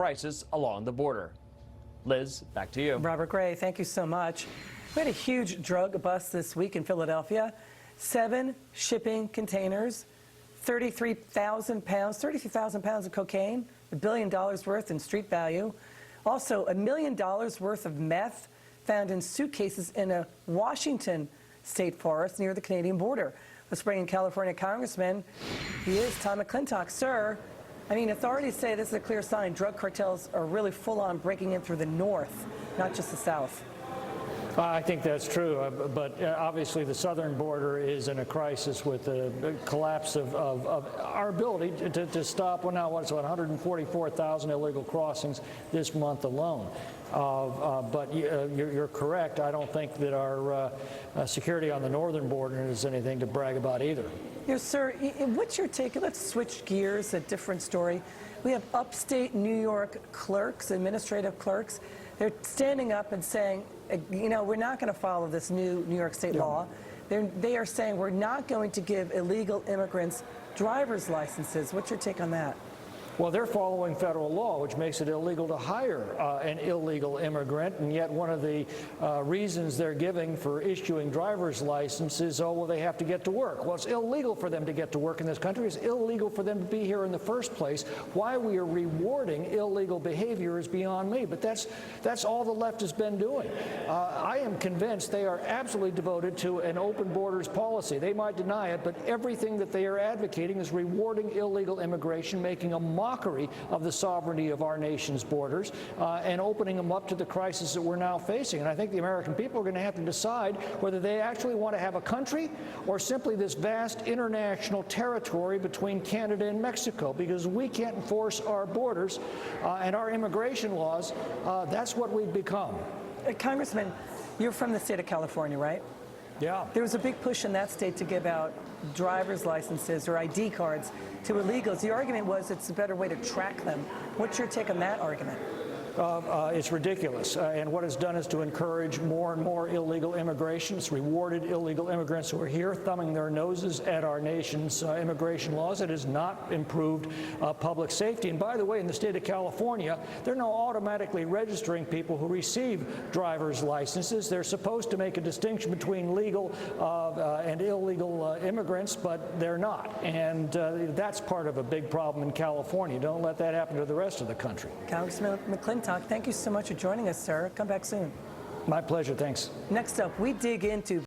crisis along the border. Liz, back to you. Robert Gray, thank you so much. We had a huge drug bust this week in Philadelphia. 7 shipping containers, 33,000 pounds of cocaine, $1 billion worth in street value. Also, $1 million worth of meth found in suitcases in a Washington state forest near the Canadian border. Let's bring in California Congressman. He is Tom McClintock. Sir, I mean, authorities say this is a clear sign drug cartels are really full-on breaking in through the north, not just the south. I think that's true, but obviously the southern border is in a crisis with the collapse of our ability to stop, well, now what's 144,000 illegal crossings this month alone. But you're correct. I don't think that our security on the northern border is anything to brag about either. Yes, sir. What's your take? Let's switch gears, a different story. We have upstate New York clerks, administrative clerks. They're standing up and saying, you know, we're not going to follow this new New York State law. They are saying we're not going to give illegal immigrants driver's licenses. What's your take on that? Well, they're following federal law, which makes it illegal to hire an illegal immigrant, and yet one of the reasons they're giving for issuing driver's licenses, oh, well, they have to get to work. Well, it's illegal for them to get to work in this country. It's illegal for them to be here in the first place. Why we are rewarding illegal behavior is beyond me, but that's all the left has been doing. I am convinced they are absolutely devoted to an open borders policy. They might deny it, but everything that they are advocating is rewarding illegal immigration, making a mockery of the sovereignty of our nation's borders, and opening them up to the crisis that we're now facing. And I think the American people are going to have to decide whether they actually want to have a country or simply this vast international territory between Canada and Mexico, because we can't enforce our borders and our immigration laws. That's what we've become. Congressman, you're from the state of California, right? Yeah. There was a big push in that state to give out driver's licenses or ID cards to illegals. The argument was it's a better way to track them. What's your take on that argument? It's ridiculous, and what it's done is to encourage more and more illegal immigration. It's rewarded illegal immigrants who are here thumbing their noses at our nation's immigration laws. It has not improved public safety. And by the way, in the state of California, they're now automatically registering people who receive driver's licenses. They're supposed to make a distinction between legal and illegal immigrants, but they're not. And that's part of a big problem in California. Don't let that happen to the rest of the country. Congressman McClintock, thank you so much for joining us, sir. Come back soon. My pleasure. Thanks. Next up, we dig into